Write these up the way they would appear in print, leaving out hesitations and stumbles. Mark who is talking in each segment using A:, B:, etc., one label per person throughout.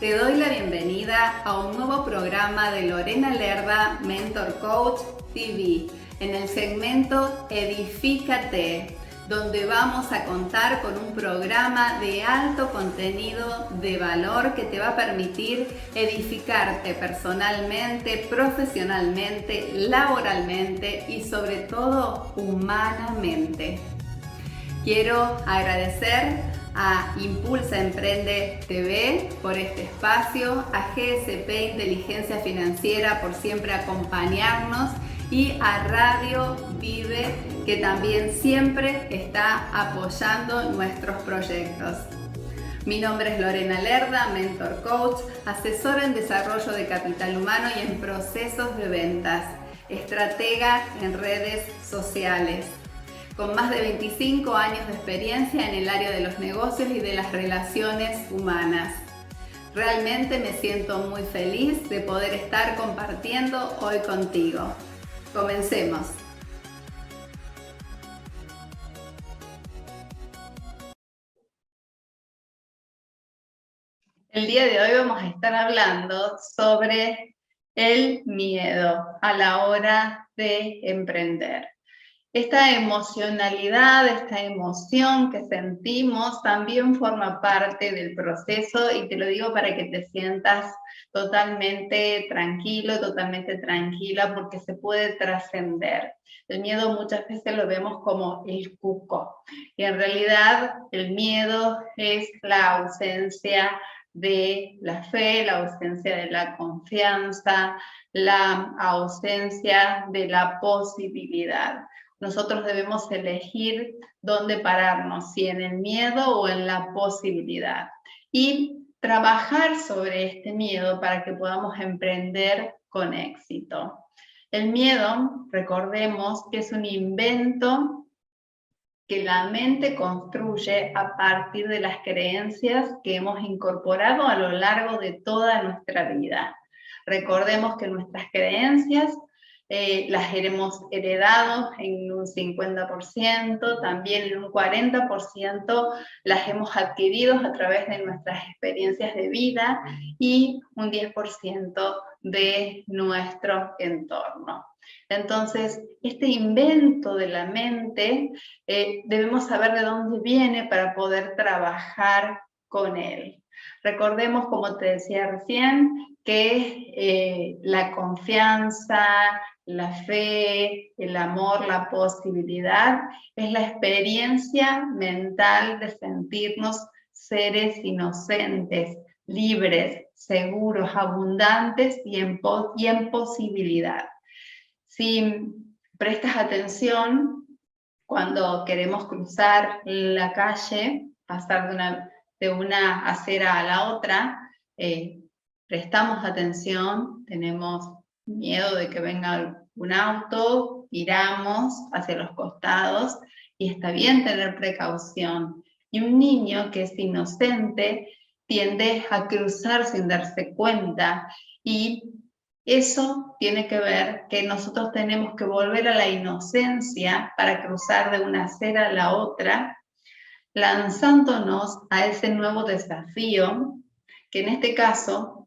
A: Te doy la bienvenida a un nuevo programa de Lorena Lerda, Mentor Coach TV, en el segmento Edifícate, donde vamos a contar con un programa de alto contenido de valor que te va a permitir edificarte personalmente, profesionalmente, laboralmente y sobre todo humanamente. Quiero agradecer a Impulsa Emprende TV por este espacio, a GSP Inteligencia Financiera por siempre acompañarnos y a Radio Vive, que también siempre está apoyando nuestros proyectos. Mi nombre es Lorena Lerda, Mentor Coach, asesora en desarrollo de capital humano y en procesos de ventas, estratega en redes sociales, con más de 25 años de experiencia en el área de los negocios y de las relaciones humanas. Realmente me siento muy feliz de poder estar compartiendo hoy contigo. Comencemos. El día de hoy vamos a estar hablando sobre el miedo a la hora de emprender. Esta emocionalidad, esta emoción que sentimos también forma parte del proceso, y te lo digo para que te sientas totalmente tranquilo, totalmente tranquila, porque se puede trascender. El miedo muchas veces lo vemos como el cuco, y en realidad el miedo es la ausencia de la fe, la ausencia de la confianza, la ausencia de la posibilidad. Nosotros debemos elegir dónde pararnos, si en el miedo o en la posibilidad. Y trabajar sobre este miedo para que podamos emprender con éxito. El miedo, recordemos que es un invento que la mente construye a partir de las creencias que hemos incorporado a lo largo de toda nuestra vida. Recordemos que nuestras creencias las hemos heredado en un 50%, también en un 40% las hemos adquirido a través de nuestras experiencias de vida y un 10% de nuestro entorno. Entonces, este invento de la mente debemos saber de dónde viene para poder trabajar con él. Recordemos, como te decía recién, que la confianza, la fe, el amor, la posibilidad, es la experiencia mental de sentirnos seres inocentes, libres, seguros, abundantes y en posibilidad. Si prestas atención, cuando queremos cruzar la calle, pasar de una acera a la otra, prestamos atención, tenemos miedo de que venga un auto, miramos hacia los costados y está bien tener precaución. Y un niño que es inocente tiende a cruzar sin darse cuenta, y eso tiene que ver que nosotros tenemos que volver a la inocencia para cruzar de una acera a la otra, lanzándonos a ese nuevo desafío, que en este caso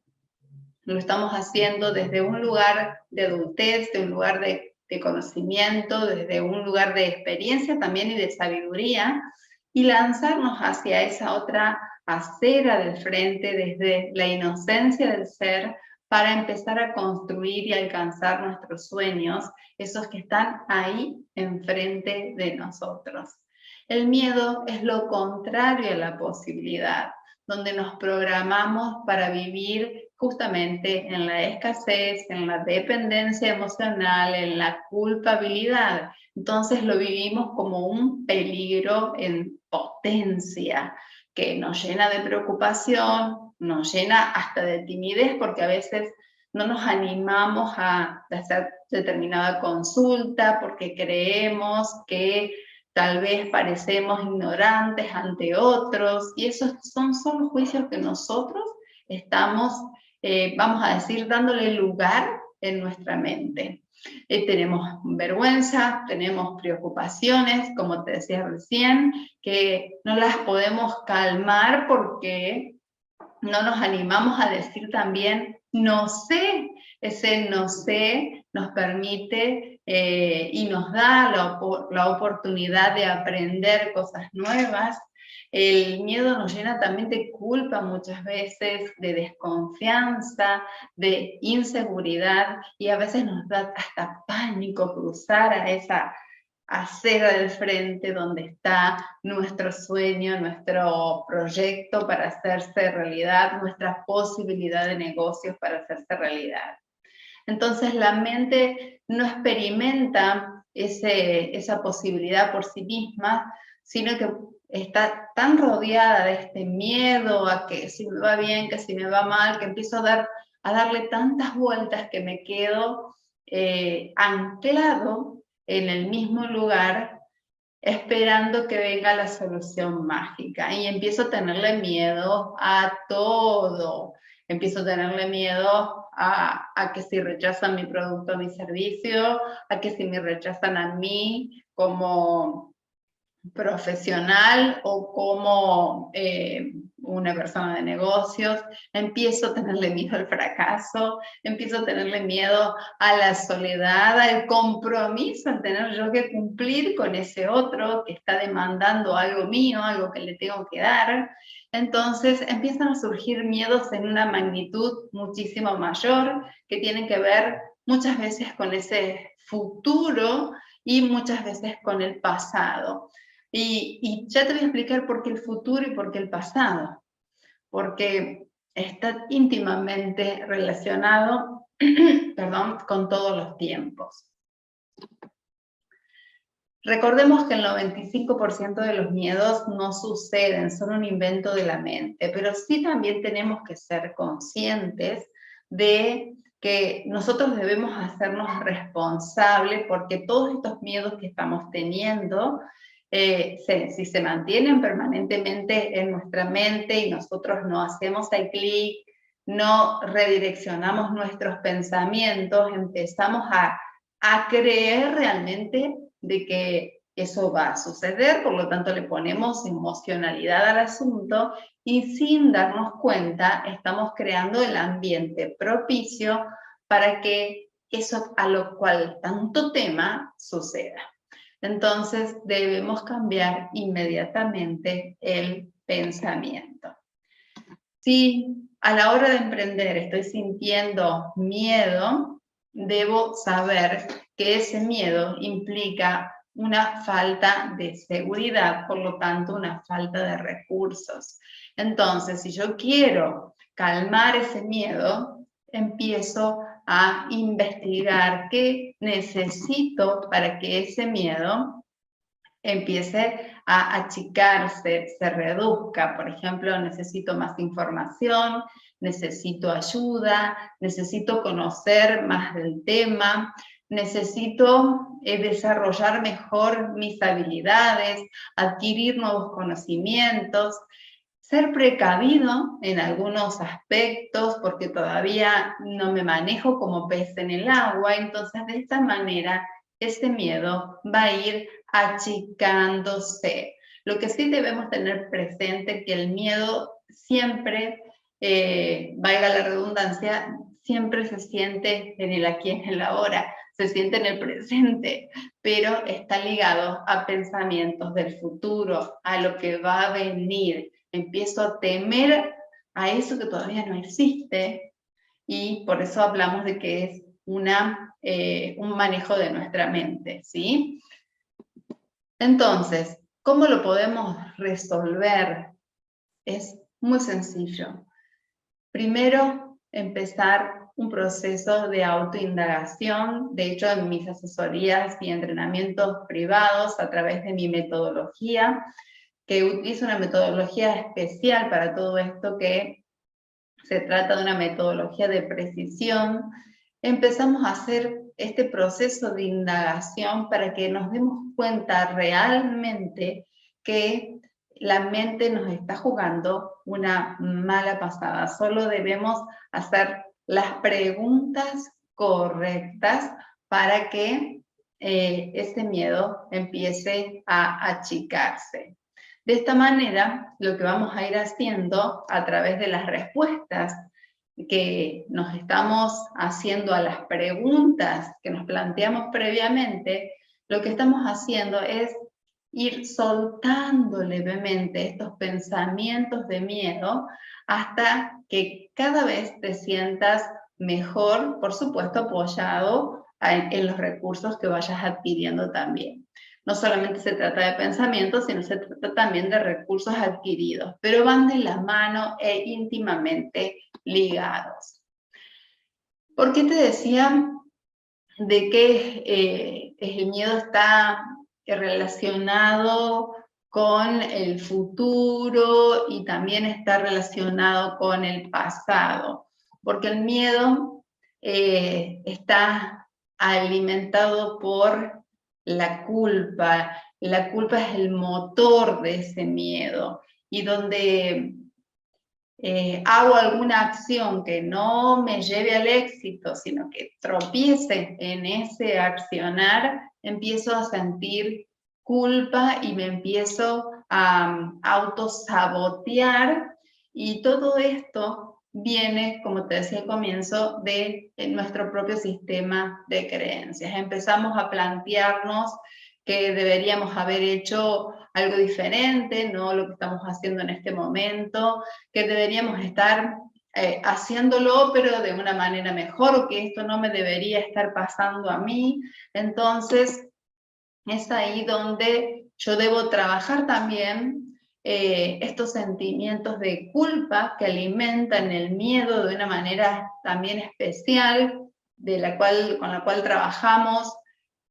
A: lo estamos haciendo desde un lugar de adultez, de un lugar de conocimiento, desde un lugar de experiencia también y de sabiduría, y lanzarnos hacia esa otra acera del frente desde la inocencia del ser, para empezar a construir y alcanzar nuestros sueños, esos que están ahí enfrente de nosotros. El miedo es lo contrario a la posibilidad, donde nos programamos para vivir justamente en la escasez, en la dependencia emocional, en la culpabilidad. Entonces lo vivimos como un peligro en potencia, que nos llena de preocupación, nos llena hasta de timidez, porque a veces no nos animamos a hacer determinada consulta porque creemos que tal vez parecemos ignorantes ante otros, y esos son solo juicios que nosotros estamos, vamos a decir, dándole lugar en nuestra mente. Tenemos vergüenza, tenemos preocupaciones, como te decía recién, que no las podemos calmar porque no nos animamos a decir también no sé. Ese no sé nos permite y nos da la oportunidad de aprender cosas nuevas. El miedo nos llena también de culpa muchas veces, de desconfianza, de inseguridad, y a veces nos da hasta pánico cruzar a esa acera del frente donde está nuestro sueño, nuestro proyecto para hacerse realidad, nuestra posibilidad de negocios para hacerse realidad. Entonces la mente no experimenta esa posibilidad por sí misma, sino que está tan rodeada de este miedo a que si me va bien, que si me va mal, que empiezo a darle tantas vueltas que me quedo anclado en el mismo lugar, esperando que venga la solución mágica. Y empiezo a tenerle miedo a todo. Empiezo a tenerle miedo a que si rechazan mi producto o mi servicio, a que si me rechazan a mí como profesional o como una persona de negocios, empiezo a tenerle miedo al fracaso, empiezo a tenerle miedo a la soledad, al compromiso, al tener yo que cumplir con ese otro que está demandando algo mío, algo que le tengo que dar. Entonces empiezan a surgir miedos en una magnitud muchísimo mayor, que tienen que ver muchas veces con ese futuro y muchas veces con el pasado. Y ya te voy a explicar por qué el futuro y por qué el pasado, porque está íntimamente relacionado perdón, con todos los tiempos. Recordemos que el 95% de los miedos no suceden, son un invento de la mente, pero sí también tenemos que ser conscientes de que nosotros debemos hacernos responsables porque todos estos miedos que estamos teniendo, si se mantienen permanentemente en nuestra mente y nosotros no hacemos el clic, no redireccionamos nuestros pensamientos, empezamos a creer realmente de que eso va a suceder, por lo tanto le ponemos emocionalidad al asunto y sin darnos cuenta estamos creando el ambiente propicio para que eso a lo cual tanto tema suceda. Entonces debemos cambiar inmediatamente el pensamiento. Si a la hora de emprender estoy sintiendo miedo, debo saber que ese miedo implica una falta de seguridad, por lo tanto una falta de recursos. Entonces, si yo quiero calmar ese miedo, empiezo a investigar qué necesito para que ese miedo empiece a achicarse, se reduzca. Por ejemplo, necesito más información, necesito ayuda, necesito conocer más del tema, necesito desarrollar mejor mis habilidades, adquirir nuevos conocimientos, ser precavido en algunos aspectos porque todavía no me manejo como pez en el agua, entonces de esta manera ese miedo va a ir achicándose. Lo que sí debemos tener presente es que el miedo siempre, valga la redundancia, siempre se siente en el aquí y en el ahora, se siente en el presente, pero está ligado a pensamientos del futuro, a lo que va a venir. Empiezo a temer a eso que todavía no existe y por eso hablamos de que es un manejo de nuestra mente, ¿sí? Entonces, ¿cómo lo podemos resolver? Es muy sencillo. Primero, empezar un proceso de autoindagación. De hecho, en mis asesorías y entrenamientos privados, a través de mi metodología, que utilizo una metodología especial para todo esto, que se trata de una metodología de precisión, empezamos a hacer este proceso de indagación para que nos demos cuenta realmente que la mente nos está jugando una mala pasada. Solo debemos hacer las preguntas correctas para que ese miedo empiece a achicarse. De esta manera, lo que vamos a ir haciendo a través de las respuestas que nos estamos haciendo a las preguntas que nos planteamos previamente, lo que estamos haciendo es ir soltando levemente estos pensamientos de miedo hasta que cada vez te sientas mejor, por supuesto apoyado en los recursos que vayas adquiriendo también. No solamente se trata de pensamientos, sino se trata también de recursos adquiridos, pero van de la mano e íntimamente ligados. ¿Por qué te decía de que el miedo está relacionado con el futuro y también está relacionado con el pasado? Porque el miedo está alimentado por la culpa. La culpa es el motor de ese miedo. Y donde hago alguna acción que no me lleve al éxito, sino que tropiece en ese accionar, empiezo a sentir culpa y me empiezo a autosabotear, y todo esto viene, como te decía al comienzo, de nuestro propio sistema de creencias. Empezamos a plantearnos que deberíamos haber hecho algo diferente, no lo que estamos haciendo en este momento, que deberíamos estar haciéndolo, pero de una manera mejor, o que esto no me debería estar pasando a mí. Entonces, es ahí donde yo debo trabajar también estos sentimientos de culpa que alimentan el miedo de una manera también especial, con la cual trabajamos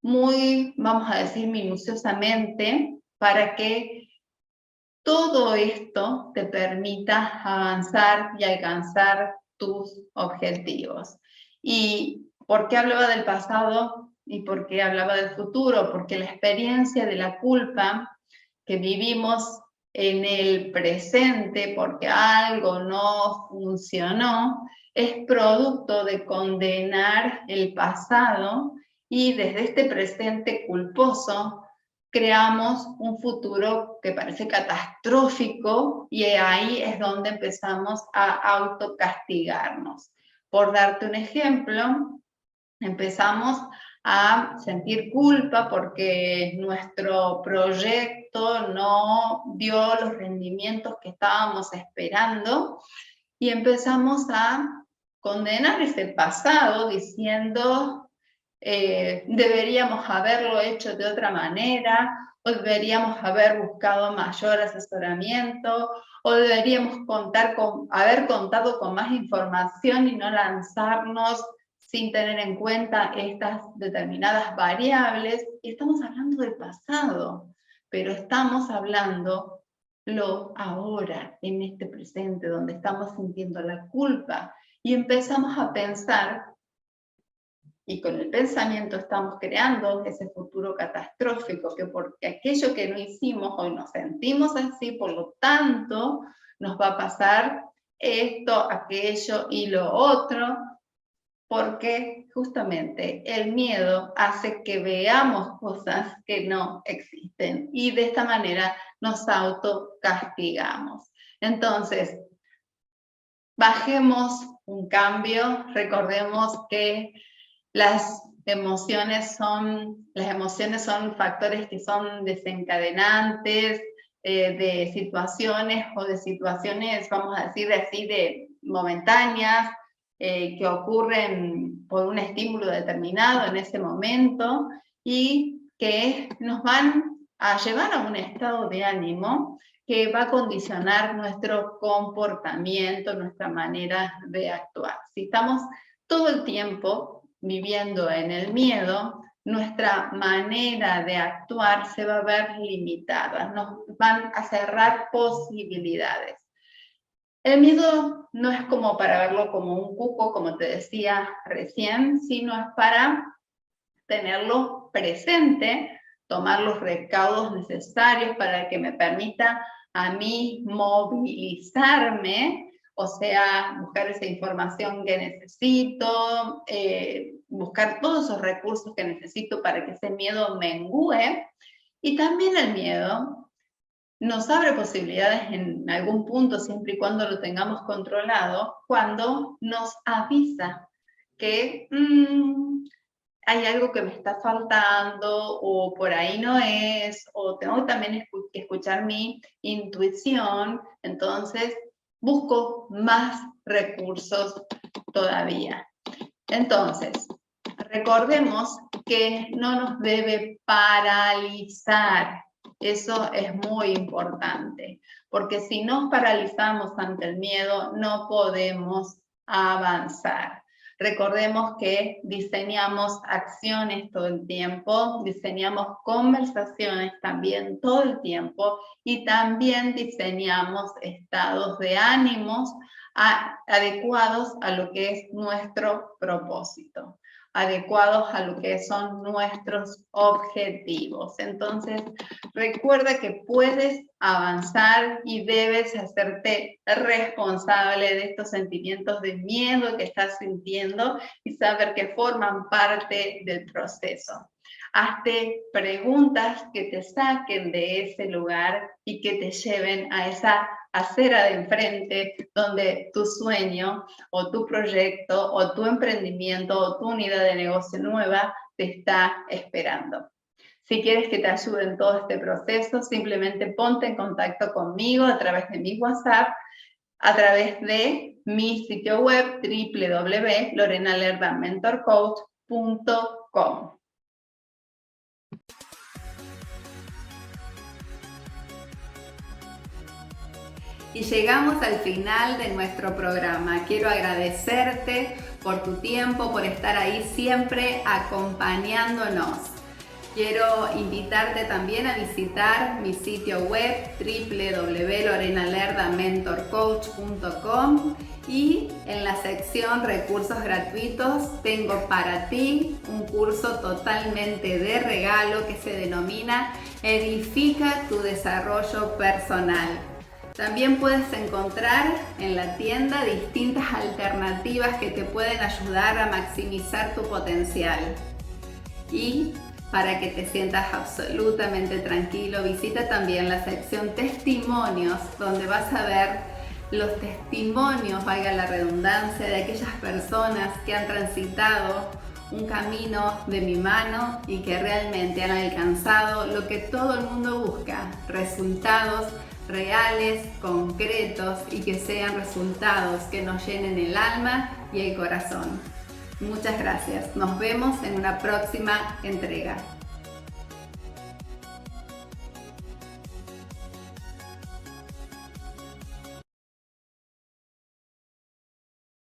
A: muy, vamos a decir, minuciosamente, para que todo esto te permita avanzar y alcanzar tus objetivos. ¿Y por qué hablaba del pasado y por qué hablaba del futuro? Porque la experiencia de la culpa que vivimos en el presente porque algo no funcionó es producto de condenar el pasado, y desde este presente culposo creamos un futuro que parece catastrófico, y ahí es donde empezamos a autocastigarnos. Por darte un ejemplo, empezamos a sentir culpa porque nuestro proyecto no dio los rendimientos que estábamos esperando, y empezamos a condenar ese pasado diciendo deberíamos haberlo hecho de otra manera, o deberíamos haber buscado mayor asesoramiento, o deberíamos haber contado con más información y no lanzarnos sin tener en cuenta estas determinadas variables. Y estamos hablando del pasado, pero estamos hablando ahora, en este presente, donde estamos sintiendo la culpa, y empezamos a pensar, y con el pensamiento estamos creando ese futuro catastrófico, que porque aquello que no hicimos hoy nos sentimos así, por lo tanto nos va a pasar esto, aquello y lo otro, porque justamente el miedo hace que veamos cosas que no existen, y de esta manera nos autocastigamos. Entonces, bajemos un cambio, recordemos que las emociones son factores que son desencadenantes de situaciones, o de situaciones, vamos a decir así, de momentáneas, que ocurren por un estímulo determinado en ese momento, y que nos van a llevar a un estado de ánimo que va a condicionar nuestro comportamiento, nuestra manera de actuar. Si estamos todo el tiempo viviendo en el miedo, nuestra manera de actuar se va a ver limitada, nos van a cerrar posibilidades. El miedo no es como para verlo como un cuco, como te decía recién, sino es para tenerlo presente, tomar los recaudos necesarios para que me permita a mí movilizarme, o sea, buscar esa información que necesito, buscar todos esos recursos que necesito para que ese miedo mengüe. Y también el miedo nos abre posibilidades en algún punto, siempre y cuando lo tengamos controlado, cuando nos avisa que hay algo que me está faltando o por ahí no es, o tengo también que escuchar mi intuición, entonces busco más recursos todavía. Entonces, recordemos que no nos debe paralizar. Eso es muy importante, porque si nos paralizamos ante el miedo, no podemos avanzar. Recordemos que diseñamos acciones todo el tiempo, diseñamos conversaciones también todo el tiempo y también diseñamos estados de ánimos adecuados a lo que es nuestro propósito, adecuados a lo que son nuestros objetivos. Entonces, recuerda que puedes avanzar y debes hacerte responsable de estos sentimientos de miedo que estás sintiendo y saber que forman parte del proceso. Hazte preguntas que te saquen de ese lugar y que te lleven a esa acera de enfrente donde tu sueño o tu proyecto o tu emprendimiento o tu unidad de negocio nueva te está esperando. Si quieres que te ayude en todo este proceso, simplemente ponte en contacto conmigo a través de mi WhatsApp, a través de mi sitio web www.lorenalerdamentorcoach.com. Y llegamos al final de nuestro programa. Quiero agradecerte por tu tiempo, por estar ahí siempre acompañándonos. Quiero invitarte también a visitar mi sitio web www.lorenalerdamentorcoach.com y en la sección recursos gratuitos tengo para ti un curso totalmente de regalo que se denomina Edifica tu desarrollo personal. También puedes encontrar en la tienda distintas alternativas que te pueden ayudar a maximizar tu potencial. Y para que te sientas absolutamente tranquilo, visita también la sección testimonios, donde vas a ver los testimonios, valga la redundancia, de aquellas personas que han transitado un camino de mi mano y que realmente han alcanzado lo que todo el mundo busca, resultados reales, concretos y que sean resultados que nos llenen el alma y el corazón. Muchas gracias. Nos vemos en una próxima entrega.